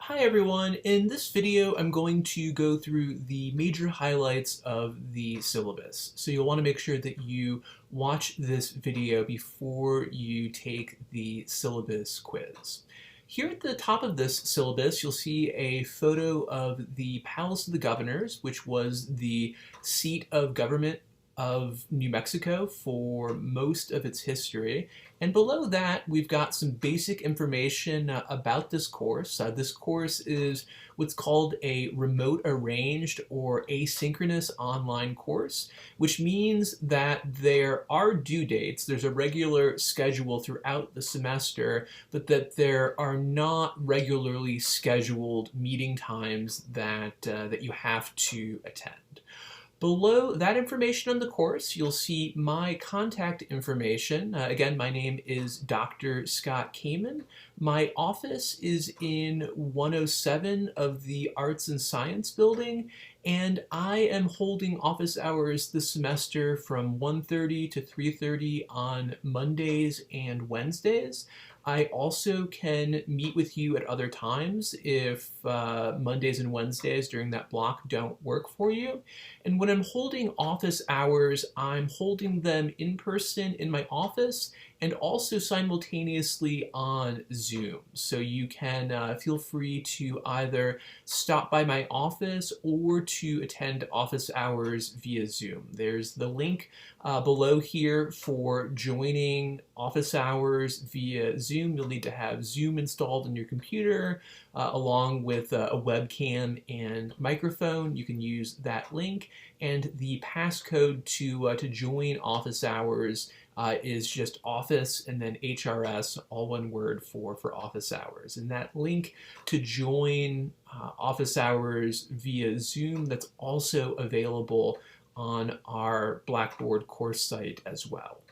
Hi everyone, in this video I'm going to go through the major highlights of the syllabus. So you'll want to make sure that you watch this video before you take the syllabus quiz. Here at the top of this syllabus you'll see a photo of the Palace of the Governors, which was the seat of government of New Mexico for most of its history. And below that, we've got some basic information about this course. This course is what's called a remote arranged or asynchronous online course, which means that there are due dates. There's a regular schedule throughout the semester, but that there are not regularly scheduled meeting times that you have to attend. Below that information on the course, you'll see my contact information. Again, my name is Dr. Scott Kamen. My office is in 107 of the Arts and Science Building, and I am holding office hours this semester from 1:30 to 3:30 on Mondays and Wednesdays. I also can meet with you at other times if Mondays and Wednesdays during that block don't work for you. And when I'm holding office hours, I'm holding them in person in my office and also simultaneously on Zoom. So you can feel free to either stop by my office or to attend office hours via Zoom. There's the link below here for joining office hours via Zoom. You'll need to have Zoom installed on your computer along with a webcam and microphone. You can use that link, and the passcode to join office hours is just office and then HRS, all one word for office hours. And that link to join office hours via Zoom, that's also available on our Blackboard course site as well.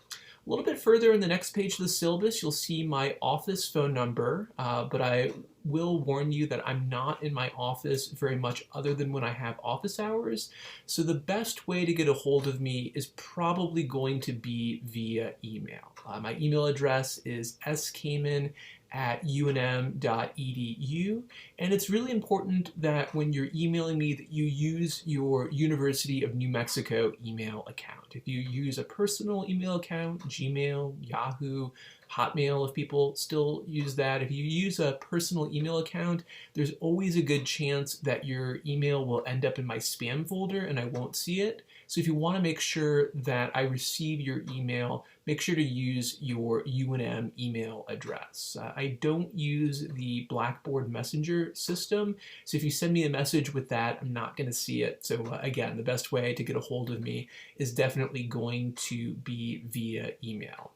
A little bit further in the next page of the syllabus, you'll see my office phone number, but I will warn you that I'm not in my office very much other than when I have office hours. So the best way to get a hold of me is probably going to be via email. My email address is skamen@unm.edu, and it's really important that when you're emailing me that you use your University of New Mexico email account. If you use a personal email account, Gmail, Yahoo, Hotmail, if people still use that. If you use a personal email account, there's always a good chance that your email will end up in my spam folder and I won't see it. So if you want to make sure that I receive your email, make sure to use your UNM email address. I don't use the Blackboard Messenger system, so if you send me a message with that, I'm not going to see it. So again, the best way to get a hold of me is definitely going to be via email.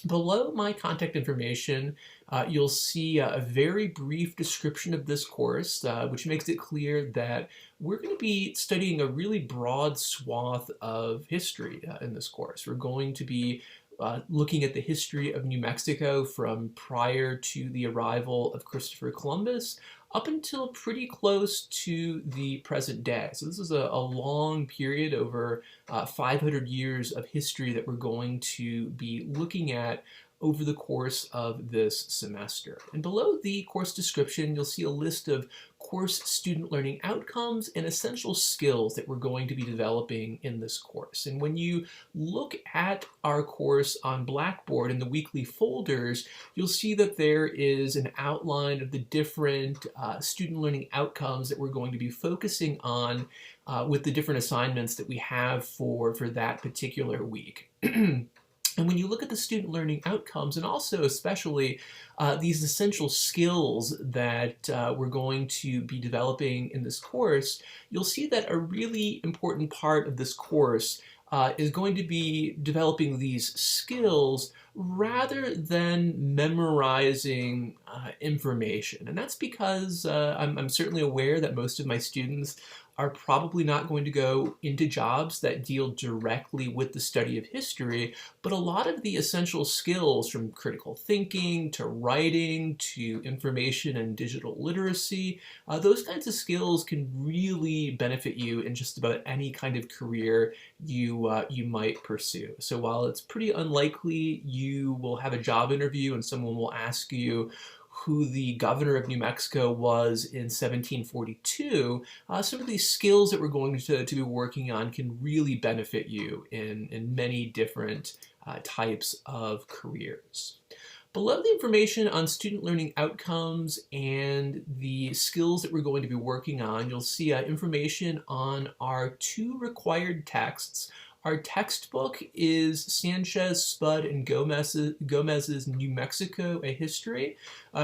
Below my contact information, you'll see a very brief description of this course, which makes it clear that we're going to be studying a really broad swath of history in this course. We're going to be looking at the history of New Mexico from prior to the arrival of Christopher Columbus up until pretty close to the present day. So this is a long period, over 500 years of history that we're going to be looking at over the course of this semester. And below the course description, you'll see a list of course student learning outcomes and essential skills that we're going to be developing in this course. And when you look at our course on Blackboard in the weekly folders, you'll see that there is an outline of the different student learning outcomes that we're going to be focusing on with the different assignments that we have for that particular week. And when you look at the student learning outcomes, and also especially these essential skills that we're going to be developing in this course, you'll see that a really important part of this course is going to be developing these skills rather than memorizing information. And that's because I'm certainly aware that most of my students are probably not going to go into jobs that deal directly with the study of history, but a lot of the essential skills, from critical thinking to writing to information and digital literacy, those kinds of skills can really benefit you in just about any kind of career you might pursue. So while it's pretty unlikely you will have a job interview and someone will ask you, who the governor of New Mexico was in 1742, some of these skills that we're going to be working on can really benefit you in many different types of careers. Below the information on student learning outcomes and the skills that we're going to be working on, you'll see information on our 2 required texts. Our textbook is Sanchez, Spud, and Gomez's New Mexico, A History.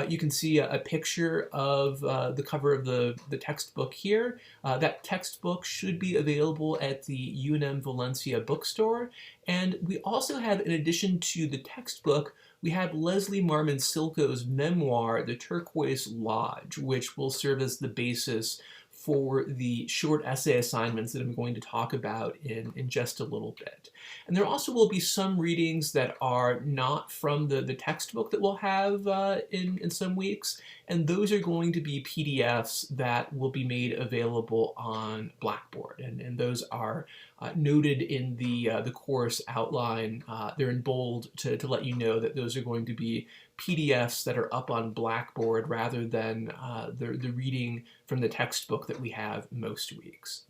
You can see a picture of the cover of the textbook here. That textbook should be available at the UNM Valencia bookstore. And we also have, in addition to the textbook, we have Leslie Marmon Silko's memoir, The Turquoise Lodge, which will serve as the basis for the short essay assignments that I'm going to talk about in just a little bit. And there also will be some readings that are not from the textbook that we'll have in some weeks, and those are going to be PDFs that will be made available on Blackboard, and those are noted in the course outline. They're in bold to let you know that those are going to be PDFs that are up on Blackboard rather than the reading from the textbook that we have most weeks.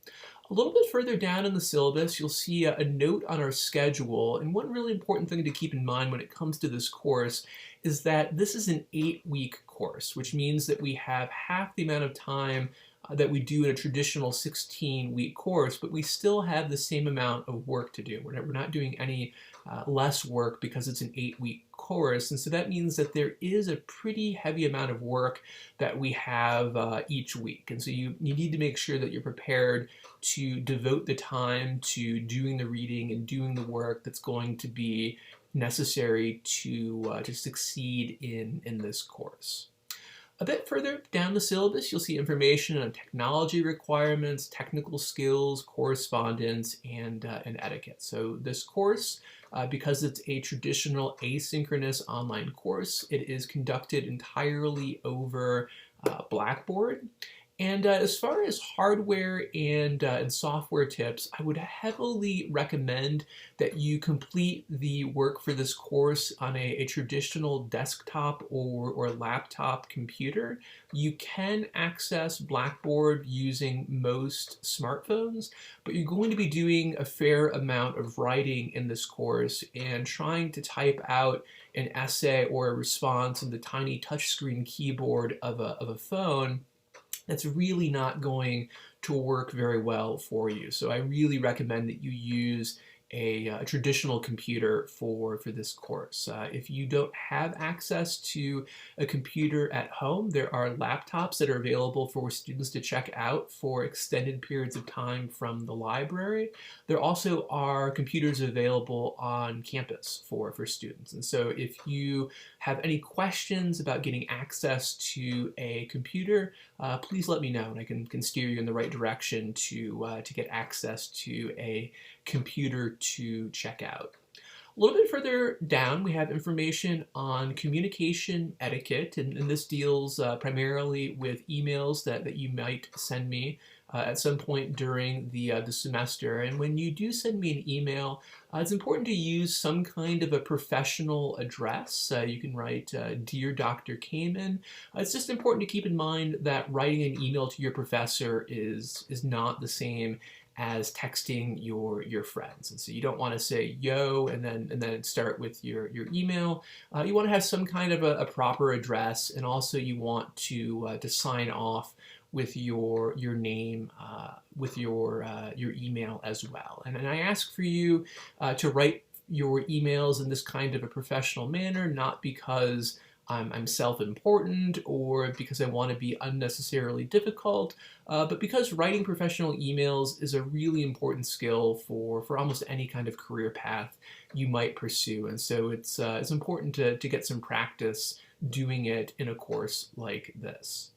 A little bit further down in the syllabus, you'll see a note on our schedule, and one really important thing to keep in mind when it comes to this course is that this is an 8-week course, which means that we have half the amount of time that we do in a traditional 16-week course, but we still have the same amount of work to do. We're not doing any less work because it's an 8-week course, and so that means that there is a pretty heavy amount of work that we have each week. And so you need to make sure that you're prepared to devote the time to doing the reading and doing the work that's going to be necessary to succeed in this course. A bit further down the syllabus, you'll see information on technology requirements, technical skills, correspondence, and etiquette. So this course, because it's a traditional asynchronous online course, it is conducted entirely over Blackboard. And as far as hardware and software tips, I would heavily recommend that you complete the work for this course on a traditional desktop or laptop computer. You can access Blackboard using most smartphones, but you're going to be doing a fair amount of writing in this course and trying to type out an essay or a response in the tiny touchscreen keyboard of a phone. That's really not going to work very well for you. So I really recommend that you use a traditional computer for this course. If you don't have access to a computer at home, there are laptops that are available for students to check out for extended periods of time from the library. There also are computers available on campus for students. And so if you have any questions about getting access to a computer, please let me know, and I can steer you in the right direction to get access to a computer to check out. A little bit further down, we have information on communication etiquette, and this deals primarily with emails that you might send me at some point during the semester. And when you do send me an email, it's important to use some kind of a professional address. You can write Dear Dr. Kamen. It's just important to keep in mind that writing an email to your professor is not the same as texting your friends. And so you don't want to say yo and then start with your email. You want to have some kind of a proper address, and also you want to sign off with your name with your email as well. And I ask for you to write your emails in this kind of a professional manner, not because I'm self-important or because I want to be unnecessarily difficult, but because writing professional emails is a really important skill for almost any kind of career path you might pursue. And so it's important to get some practice doing it in a course like this.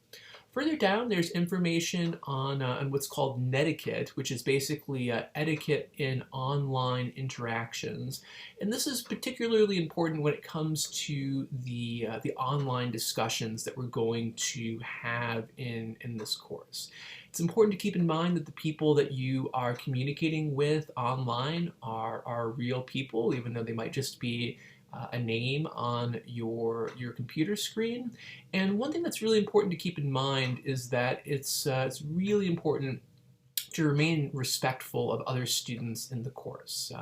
Further down, there's information on what's called netiquette, which is basically etiquette in online interactions. And this is particularly important when it comes to the online discussions that we're going to have in this course. It's important to keep in mind that the people that you are communicating with online are real people, even though they might just be a name on your computer screen. And one thing that's really important to keep in mind is that it's really important to remain respectful of other students in the course.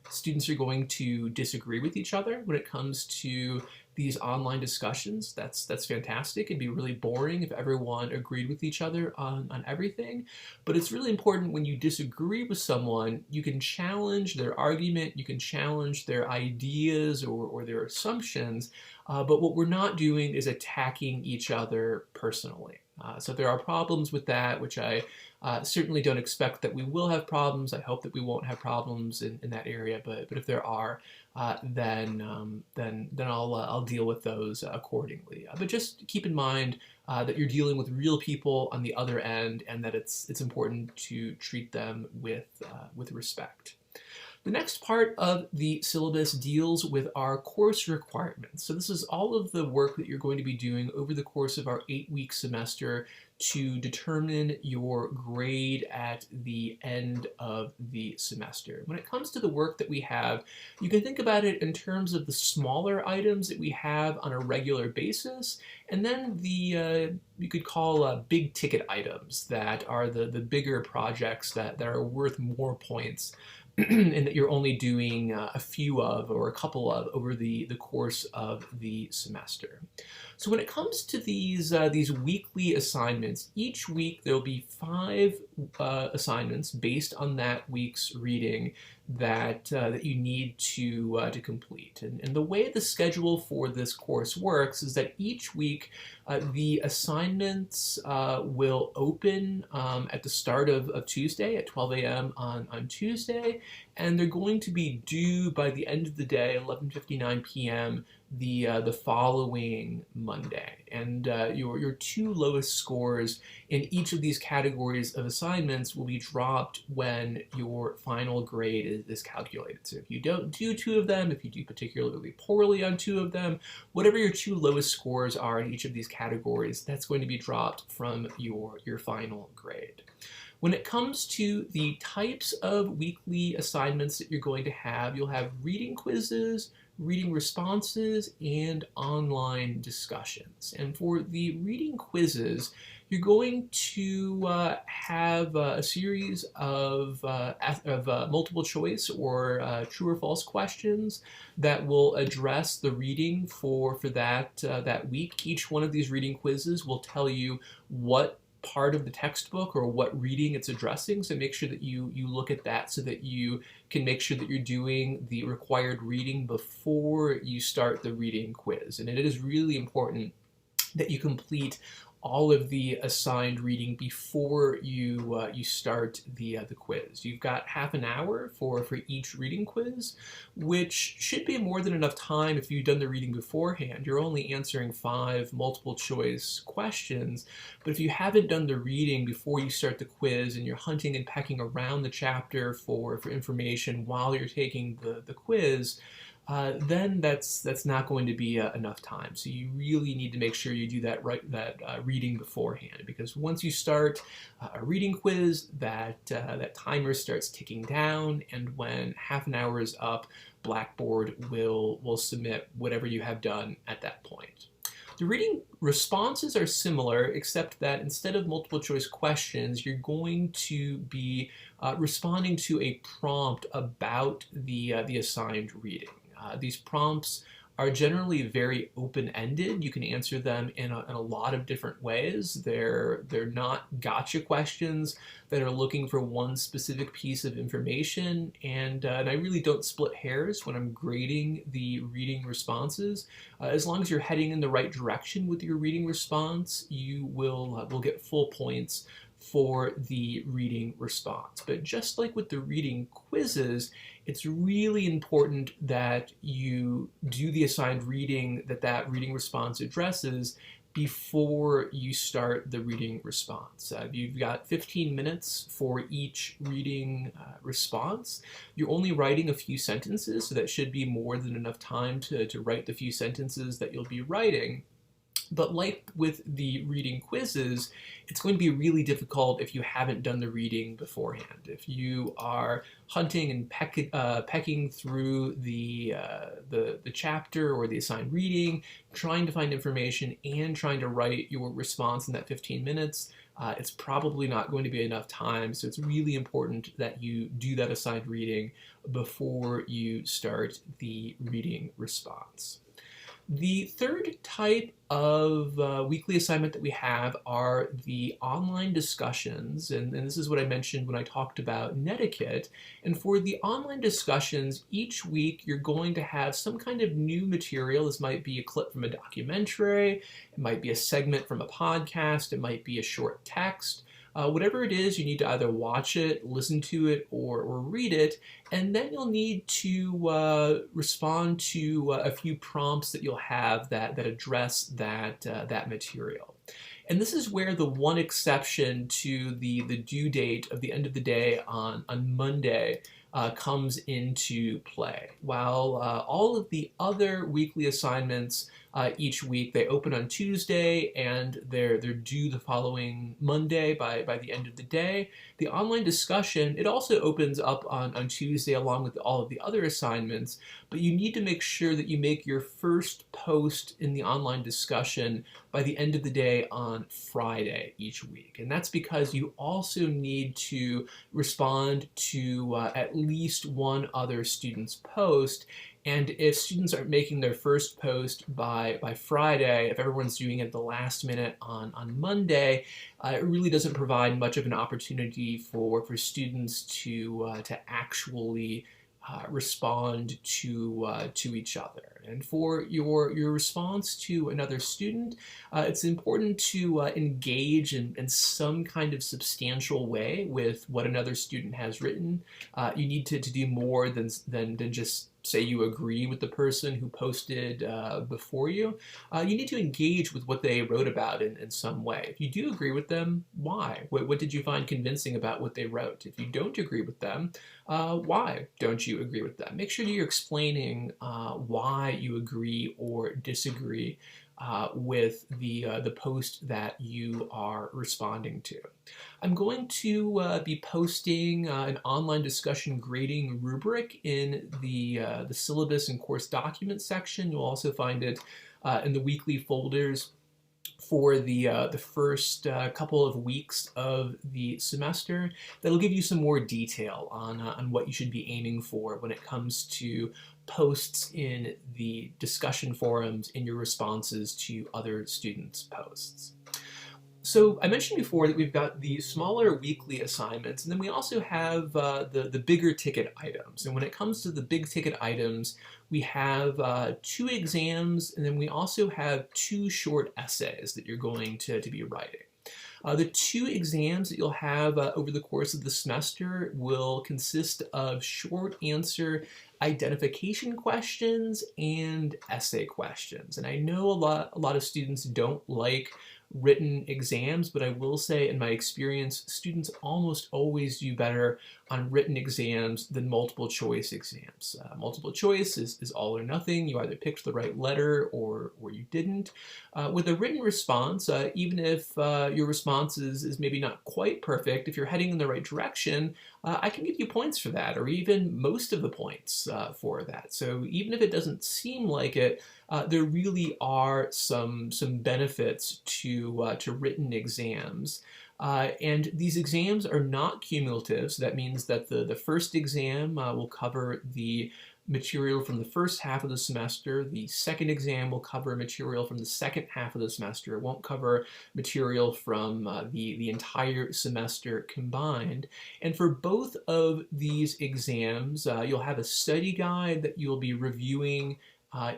Students are going to disagree with each other when it comes to these online discussions. That's fantastic. It'd be really boring if everyone agreed with each other on everything. But it's really important when you disagree with someone, you can challenge their argument, you can challenge their ideas or their assumptions, but what we're not doing is attacking each other personally. So if there are problems with that, which I certainly don't expect that we will have problems. I hope that we won't have problems in that area, but if there are, then I'll deal with those accordingly. But just keep in mind that you're dealing with real people on the other end, and that it's important to treat them with respect. The next part of the syllabus deals with our course requirements. So this is all of the work that you're going to be doing over the course of our 8-week semester to determine your grade at the end of the semester. When it comes to the work that we have, you can think about it in terms of the smaller items that we have on a regular basis, and then the you could call big ticket items that are the bigger projects that are worth more points and that you're only doing a few of or a couple of over the course of the semester. So when it comes to these weekly assignments, each week there'll be 5 assignments based on that week's reading that you need to complete. And the way the schedule for this course works is that each week the assignments will open at the start of Tuesday at 12 a.m. on Tuesday, and they're going to be due by the end of the day, 11:59 p.m. the following Monday. And your 2 lowest scores in each of these categories of assignments will be dropped when your final grade is calculated. So if you don't do 2 of them, if you do particularly poorly on 2 of them, whatever your 2 lowest scores are in each of these categories, that's going to be dropped from your final grade. When it comes to the types of weekly assignments that you're going to have, you'll have reading quizzes, reading responses, and online discussions. And for the reading quizzes, you're going to have a series of multiple choice or true or false questions that will address the reading for that week. Each one of these reading quizzes will tell you what part of the textbook or what reading it's addressing, so make sure that you look at that so that you can make sure that you're doing the required reading before you start the reading quiz. And it is really important that you complete all of the assigned reading before you start the quiz. You've got half an hour for each reading quiz, which should be more than enough time if you've done the reading beforehand. You're only answering 5 multiple choice questions, but if you haven't done the reading before you start the quiz and you're hunting and pecking around the chapter for information while you're taking the quiz, then that's not going to be enough time. So you really need to make sure you do that reading beforehand, because once you start a reading quiz, that timer starts ticking down, and when half an hour is up, Blackboard will submit whatever you have done at that point. The reading responses are similar, except that instead of multiple choice questions, you're going to be responding to a prompt about the assigned reading. These prompts are generally very open-ended. You can answer them in a lot of different ways. They're not gotcha questions that are looking for one specific piece of information, and I really don't split hairs when I'm grading the reading responses. As long as you're heading in the right direction with your reading response, you will get full points for the reading response. But just like with the reading quizzes, it's really important that you do the assigned reading that reading response addresses before you start the reading response. You've got 15 minutes for each reading response. You're only writing a few sentences, so that should be more than enough time to write the few sentences that you'll be writing. But like with the reading quizzes, it's going to be really difficult if you haven't done the reading beforehand. If you are hunting and pecking through the chapter or the assigned reading, trying to find information and trying to write your response in that 15 minutes, it's probably not going to be enough time. So it's really important that you do that assigned reading before you start the reading response. The third type of weekly assignment that we have are the online discussions, and this is what I mentioned when I talked about netiquette. And for the online discussions, each week you're going to have some kind of new material. This might be a clip from a documentary, it might be a segment from a podcast, it might be a short text. Whatever it is, you need to either watch it, listen to it, or read it, and then you'll need to respond to a few prompts that you'll have that address that material. And this is where the one exception to the due date of the end of the day on Monday comes into play. While all of the other weekly assignments each week, they open on Tuesday and they're due the following Monday by the end of the day. The online discussion, it also opens up on Tuesday along with all of the other assignments, but you need to make sure that you make your first post in the online discussion by the end of the day on Friday each week. And that's because you also need to respond to at least one other student's post. And if students aren't making their first post by Friday, if everyone's doing it at the last minute on Monday, it really doesn't provide much of an opportunity for students to actually respond to each other. And for your response to another student, it's important to engage in some kind of substantial way with what another student has written. You need to do more than just say you agree with the person who posted before you. You need to engage with what they wrote about in some way. If you do agree with them, why? What did you find convincing about what they wrote? If you don't agree with them, why don't you agree with them? Make sure you're explaining why you agree or disagree with the post that you are responding to. I'm going to be posting an online discussion grading rubric in the syllabus and course documents section. You'll also find it in the weekly folders for the first couple of weeks of the semester. That'll give you some more detail on what you should be aiming for when it comes to posts in the discussion forums in your responses to other students' posts. So I mentioned before that we've got the smaller weekly assignments, and then we also have the bigger ticket items. And when it comes to the big ticket items, we have 2 exams, and then we also have 2 short essays that you're going to be writing. The 2 exams that you'll have over the course of the semester will consist of short answer identification questions and essay questions. And I know a lot of students don't like written exams, but I will say in my experience, students almost always do better on written exams than multiple choice exams. Multiple choice is all or nothing. You either picked the right letter or you didn't. With a written response, even if your response is maybe not quite perfect, if you're heading in the right direction, I can give you points for that, or even most of the points for that. So even if it doesn't seem like it, there really are some benefits to written exams. And these exams are not cumulative, so that means that the first exam will cover the material from the first half of the semester. The second exam will cover material from the second half of the semester. It won't cover material from the entire semester combined. And for both of these exams, you'll have a study guide that you'll be reviewing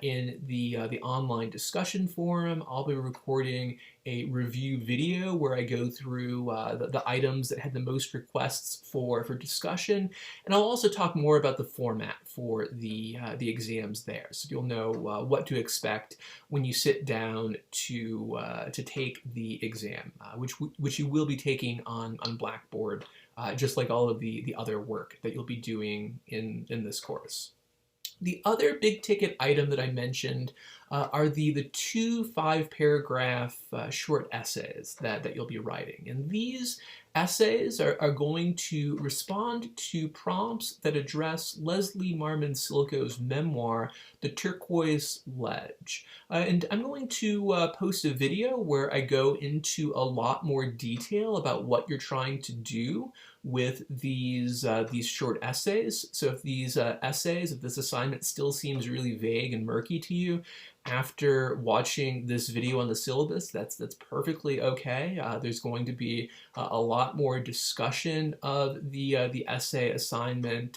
in the online discussion forum. I'll be recording a review video where I go through the items that had the most requests for discussion, and I'll also talk more about the format for the exams there, so you'll know what to expect when you sit down to take the exam, which you will be taking on Blackboard, just like all of the other work that you'll be doing in this course. The other big ticket item that I mentioned are the two 5-paragraph short essays that you'll be writing. And these essays are going to respond to prompts that address Leslie Marmon Silko's memoir, The Turquoise Ledge. And I'm going to post a video where I go into a lot more detail about what you're trying to do with these short essays. So if these essays, if this assignment still seems really vague and murky to you after watching this video on the syllabus, that's perfectly okay. There's going to be a lot more discussion of the essay assignment.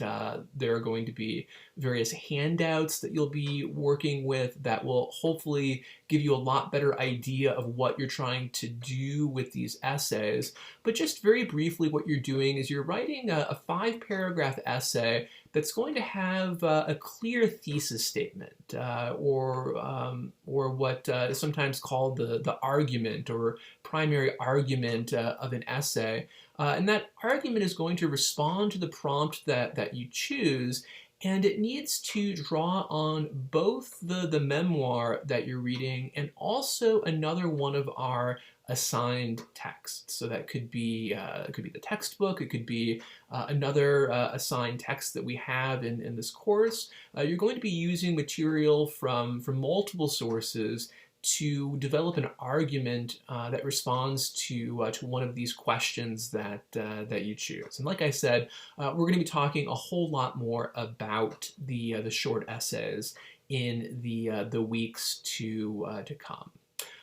There are going to be various handouts that you'll be working with that will hopefully give you a lot better idea of what you're trying to do with these essays. But just very briefly, what you're doing is you're writing a 5-paragraph essay that's going to have a clear thesis statement, or what is sometimes called the argument or primary argument of an essay. And that argument is going to respond to the prompt that you choose, and it needs to draw on both the memoir that you're reading and also another one of our assigned texts. So that could be the textbook, it could be another assigned text that we have in this course. You're going to be using material from multiple sources to develop an argument that responds to one of these questions that you choose. And like I said, we're going to be talking a whole lot more about the short essays in the weeks to come.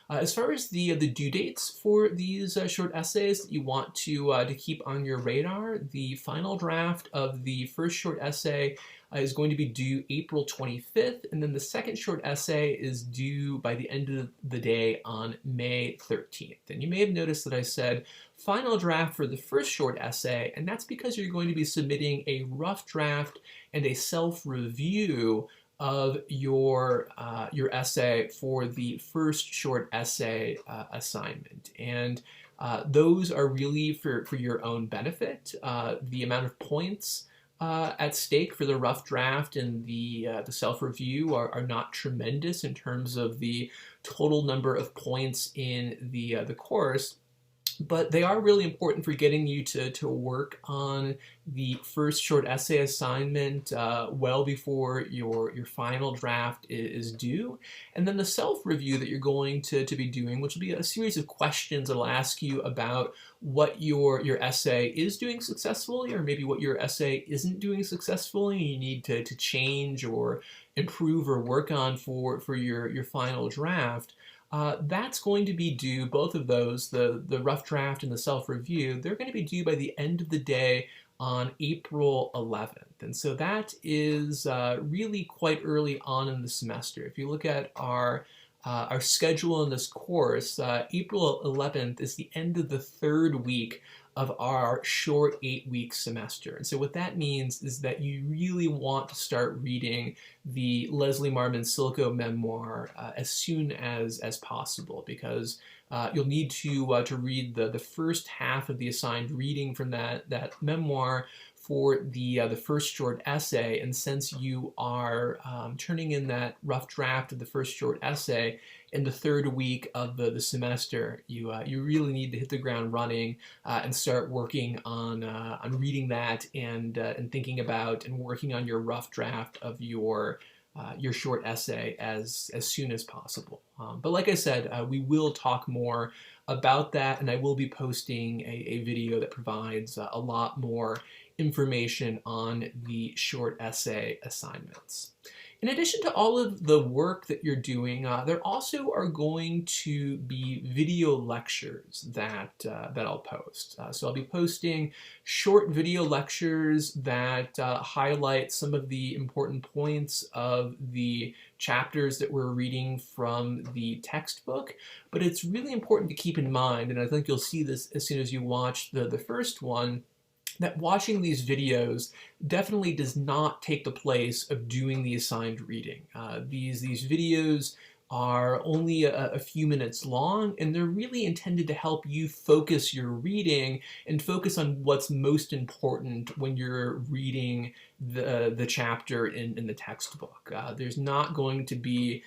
As far as the due dates for these short essays that you want to keep on your radar, the final draft of the first short essay is going to be due April 25th, and then the second short essay is due by the end of the day on May 13th. And you may have noticed that I said final draft for the first short essay, and that's because you're going to be submitting a rough draft and a self-review of your essay for the first short essay assignment. And those are really for your own benefit. The amount of points at stake for the rough draft and the self-review are not tremendous in terms of the total number of points in the course, but they are really important for getting you to work on the first short essay assignment well before your final draft is due. And then the self-review that you're going to be doing, which will be a series of questions that will ask you about what your essay is doing successfully, or maybe what your essay isn't doing successfully, and you need to change or improve or work on for your final draft. That's going to be due, both of those, the rough draft and the self-review, they're going to be due by the end of the day on April 11th. And so that is really quite early on in the semester. If you look at our schedule in this course, April 11th is the end of the third week of our short 8-week semester. And so what that means is that you really want to start reading the Leslie Marmon Silko memoir as soon as possible, because you'll need to read the first half of the assigned reading from that memoir for the first short essay. And since you are turning in that rough draft of the first short essay in the third week of the semester, you really need to hit the ground running and start working on reading that and thinking about and working on your rough draft of your short essay as soon as possible. But like I said, we will talk more about that, and I will be posting a video that provides a lot more information on the short essay assignments. In addition to all of the work that you're doing, there also are going to be video lectures that I'll post. So I'll be posting short video lectures that highlight some of the important points of the chapters that we're reading from the textbook. But it's really important to keep in mind, and I think you'll see this as soon as you watch the first one, that watching these videos definitely does not take the place of doing the assigned reading. These videos are only a few minutes long, and they're really intended to help you focus your reading and focus on what's most important when you're reading the chapter in the textbook. There's not going to be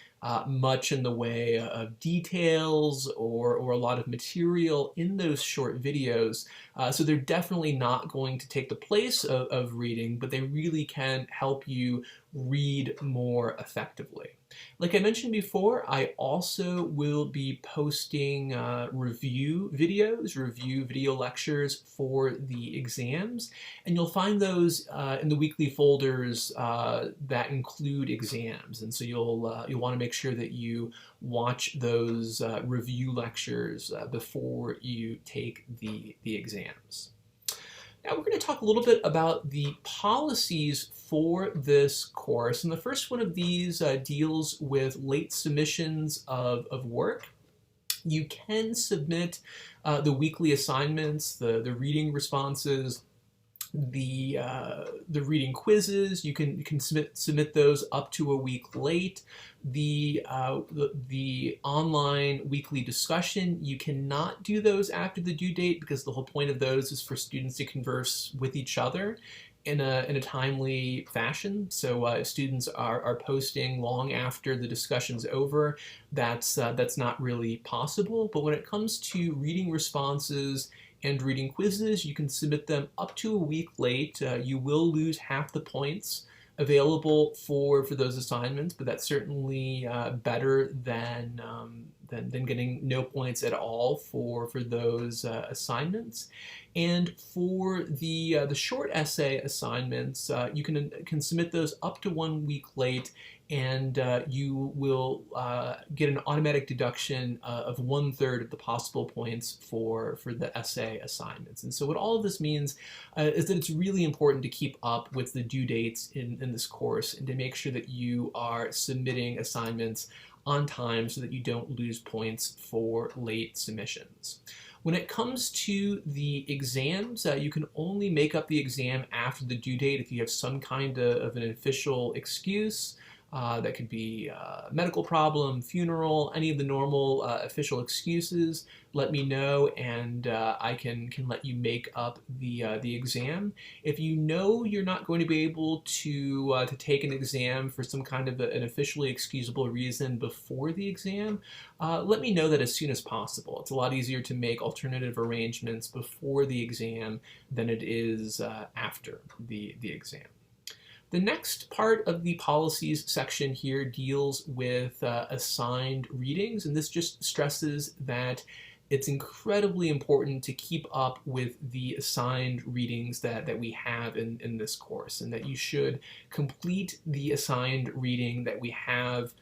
much in the way of details or a lot of material in those short videos. So they're definitely not going to take the place of reading, but they really can help you read more effectively. Like I mentioned before, I also will be posting review video lectures for the exams, and you'll find those in the weekly folders that include exams. And so you'll want to make sure that you watch those review lectures before you take the exams. Now we're going to talk a little bit about the policies for this course. And the first one of these deals with late submissions of work. You can submit the weekly assignments, the reading responses, the reading quizzes. You can submit those up to a week late. The online weekly discussion, you cannot do those after the due date because the whole point of those is for students to converse with each other in a timely fashion. So if students are posting long after the discussion's over, that's not really possible. But when it comes to reading responses and reading quizzes, you can submit them up to a week late. You will lose half the points available for those assignments, but that's certainly better than getting no points at all for those assignments. And for the short essay assignments, you can submit those up to 1 week late, and you will get an automatic deduction of 1/3 of the possible points for the essay assignments. And so what all of this means is that it's really important to keep up with the due dates in this course and to make sure that you are submitting assignments on time so that you don't lose points for late submissions. When it comes to the exams, you can only make up the exam after the due date if you have some kind of an official excuse. That could be a medical problem, funeral, any of the normal official excuses. Let me know, and I can let you make up the exam. If you know you're not going to be able to take an exam for some kind of an officially excusable reason before the exam, let me know that as soon as possible. It's a lot easier to make alternative arrangements before the exam than it is after the exam. The next part of the policies section here deals with assigned readings, and this just stresses that it's incredibly important to keep up with the assigned readings that we have in this course, and that you should complete the assigned reading that we have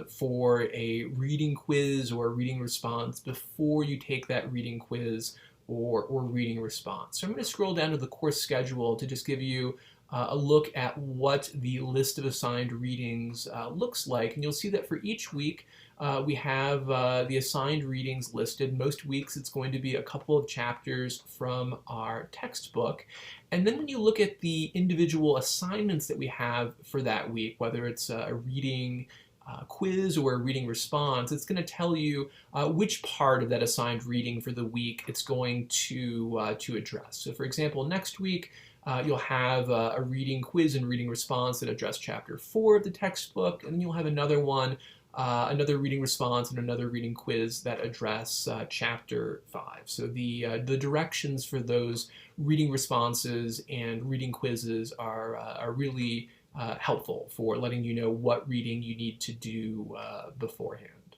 for a reading quiz or a reading response before you take that reading quiz or reading response. So I'm going to scroll down to the course schedule to just give you a look at what the list of assigned readings looks like. And you'll see that for each week, we have the assigned readings listed. Most weeks it's going to be a couple of chapters from our textbook. And then when you look at the individual assignments that we have for that week, whether it's a reading quiz or a reading response, it's going to tell you which part of that assigned reading for the week it's going to address. So for example, next week, you'll have a reading quiz and reading response that address chapter 4 of the textbook, and then you'll have another one, another reading response and another reading quiz that address chapter 5. So the directions for those reading responses and reading quizzes are really helpful for letting you know what reading you need to do beforehand.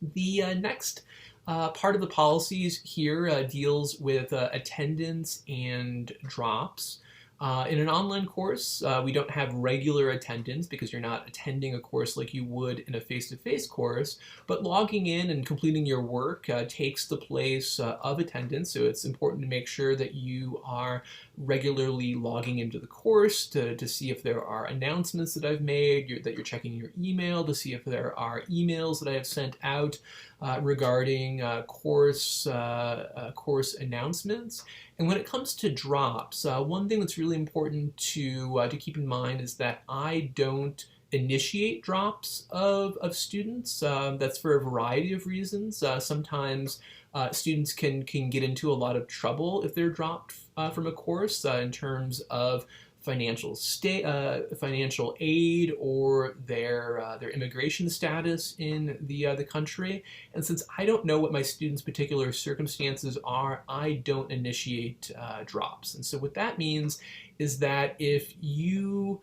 The next part of the policies here deals with attendance and drops. In an online course, we don't have regular attendance because you're not attending a course like you would in a face-to-face course, but logging in and completing your work takes the place of attendance, so it's important to make sure that you are regularly logging into the course to see if there are announcements that I've made, that you're checking your email to see if there are emails that I have sent out regarding course announcements. And when it comes to drops, one thing that's really important to keep in mind is that I don't initiate drops of students. That's for a variety of reasons. Sometimes students can get into a lot of trouble if they're dropped from a course in terms of financial aid or their immigration status in the country. And since I don't know what my students' particular circumstances are, I don't initiate drops. And so what that means is that if you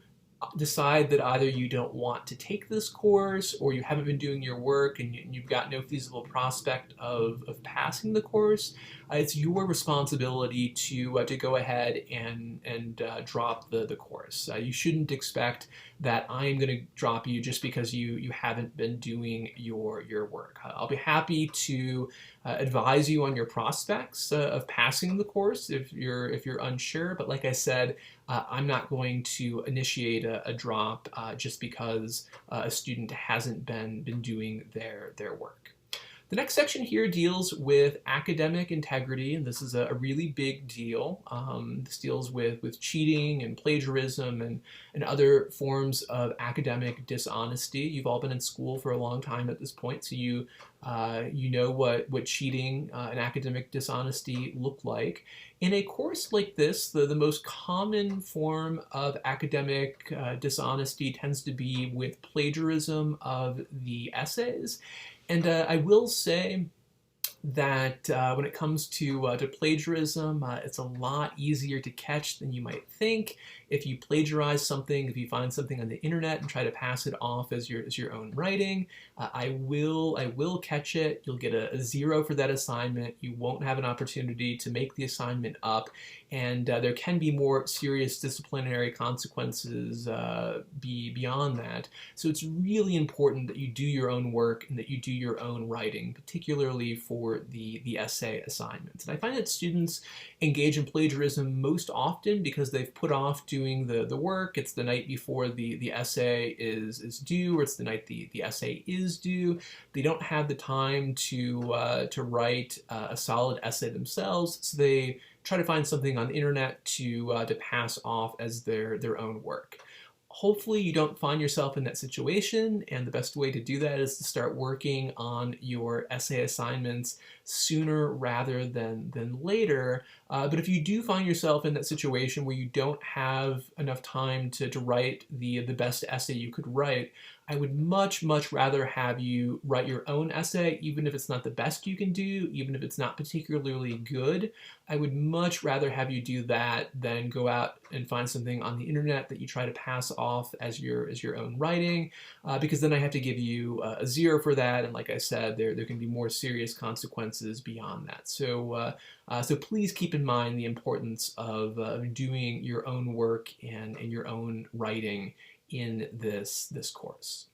decide that either you don't want to take this course or you haven't been doing your work and you've got no feasible prospect of passing the course, it's your responsibility to go ahead and drop the course. You shouldn't expect that I'm going to drop you just because you haven't been doing your work. I'll be happy to advise you on your prospects of passing the course if you're unsure, but like I said, I'm not going to initiate a drop just because a student hasn't been doing their work. The next section here deals with academic integrity, and this is a really big deal. This deals with cheating and plagiarism and other forms of academic dishonesty. You've all been in school for a long time at this point, so you know what cheating and academic dishonesty look like. In a course like this, the most common form of academic dishonesty tends to be with plagiarism of the essays. And I will say that when it comes to plagiarism, it's a lot easier to catch than you might think. If you plagiarize something, if you find something on the internet and try to pass it off as your own writing, I will catch it. You'll get a 0 for that assignment. You won't have an opportunity to make the assignment up, and there can be more serious disciplinary consequences beyond that. So it's really important that you do your own work and that you do your own writing, particularly for the essay assignments. And I find that students engage in plagiarism most often because they've put off doing the work. It's the night before the essay is due, or it's the night the essay is due. They don't have the time to write a solid essay themselves, so they try to find something on the internet to pass off as their own work. Hopefully you don't find yourself in that situation, and the best way to do that is to start working on your essay assignments sooner rather than later. But if you do find yourself in that situation where you don't have enough time to write the best essay you could write, I would much rather have you write your own essay, even if it's not the best you can do, even if it's not particularly good. I would much rather have you do that than go out and find something on the internet that you try to pass off as your own writing, because then I have to give you a 0 for that, and like I said, there can be more serious consequences beyond that. So please keep in mind the importance of doing your own work and your own writing in this course.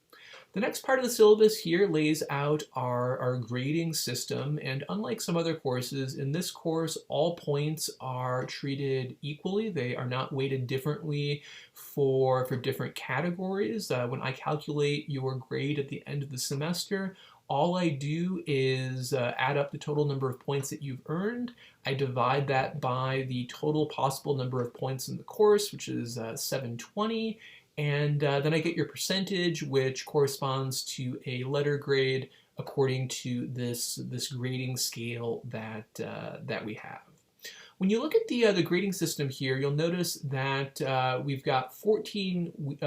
The next part of the syllabus here lays out our grading system, and unlike some other courses, in this course all points are treated equally. They are not weighted differently for different categories. When I calculate your grade at the end of the semester, all I do is add up the total number of points that you've earned. I divide that by the total possible number of points in the course, which is 720, and then I get your percentage, which corresponds to a letter grade according to this grading scale that we have. When you look at the grading system here, you'll notice that we've got 14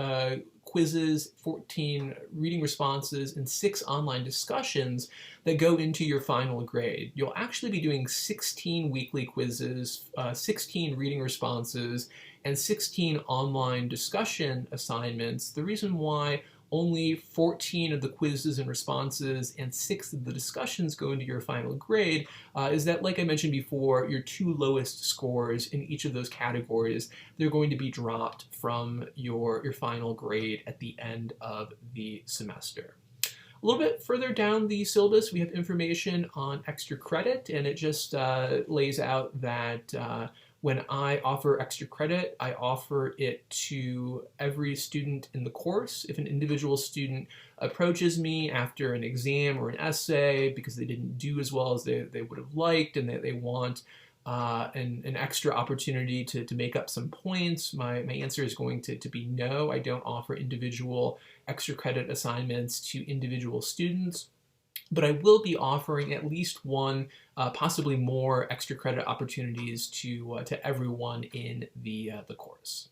quizzes, 14 reading responses, and 6 online discussions that go into your final grade. You'll actually be doing 16 weekly quizzes, 16 reading responses, and 16 online discussion assignments. The reason why only 14 of the quizzes and responses and 6 of the discussions go into your final grade is that, like I mentioned before, your 2 lowest scores in each of those categories, they're going to be dropped from your final grade at the end of the semester. A little bit further down the syllabus, we have information on extra credit, and it just lays out that when I offer extra credit, I offer it to every student in the course. If an individual student approaches me after an exam or an essay because they didn't do as well as they would have liked and they want an extra opportunity to make up some points, my answer is going to be no. I don't offer individual extra credit assignments to individual students, but I will be offering at least one, possibly more extra credit opportunities to everyone in the course.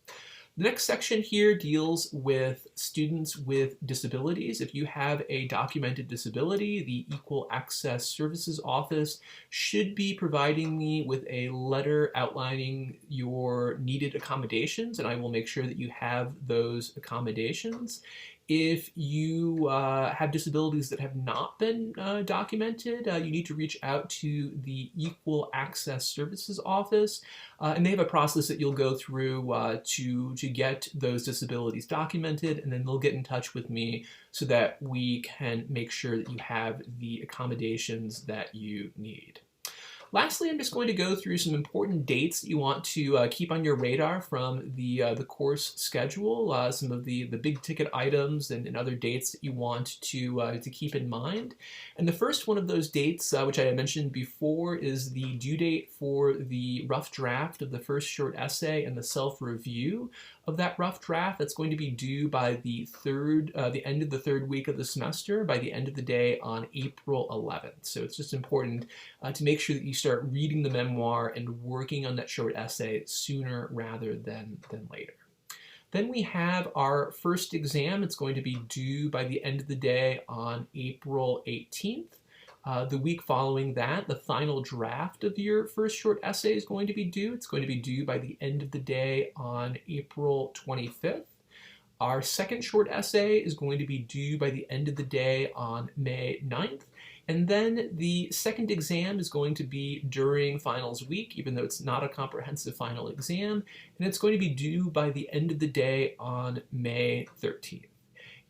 The next section here deals with students with disabilities. If you have a documented disability, the Equal Access Services Office should be providing me with a letter outlining your needed accommodations, and I will make sure that you have those accommodations. If you have disabilities that have not been documented, you need to reach out to the Equal Access Services Office, and they have a process that you'll go through to get those disabilities documented, and then they'll get in touch with me so that we can make sure that you have the accommodations that you need. Lastly, I'm just going to go through some important dates that you want to keep on your radar from the course schedule, some of the big ticket items and other dates that you want to keep in mind. And the first one of those dates, which I had mentioned before, is the due date for the rough draft of the first short essay and the self-review of that rough draft. That's going to be due by the end of the third week of the semester, by the end of the day on April 11th. So it's just important to make sure that you start reading the memoir and working on that short essay sooner rather than later. Then we have our first exam. It's going to be due by the end of the day on April 18th. The week following that, the final draft of your first short essay is going to be due. It's going to be due by the end of the day on April 25th. Our second short essay is going to be due by the end of the day on May 9th. And then the second exam is going to be during finals week, even though it's not a comprehensive final exam, and it's going to be due by the end of the day on May 13th.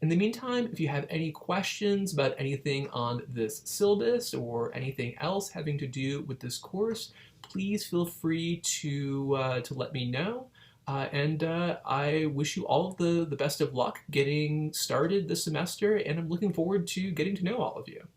In the meantime, if you have any questions about anything on this syllabus or anything else having to do with this course, please feel free to let me know. I wish you all of the best of luck getting started this semester, and I'm looking forward to getting to know all of you.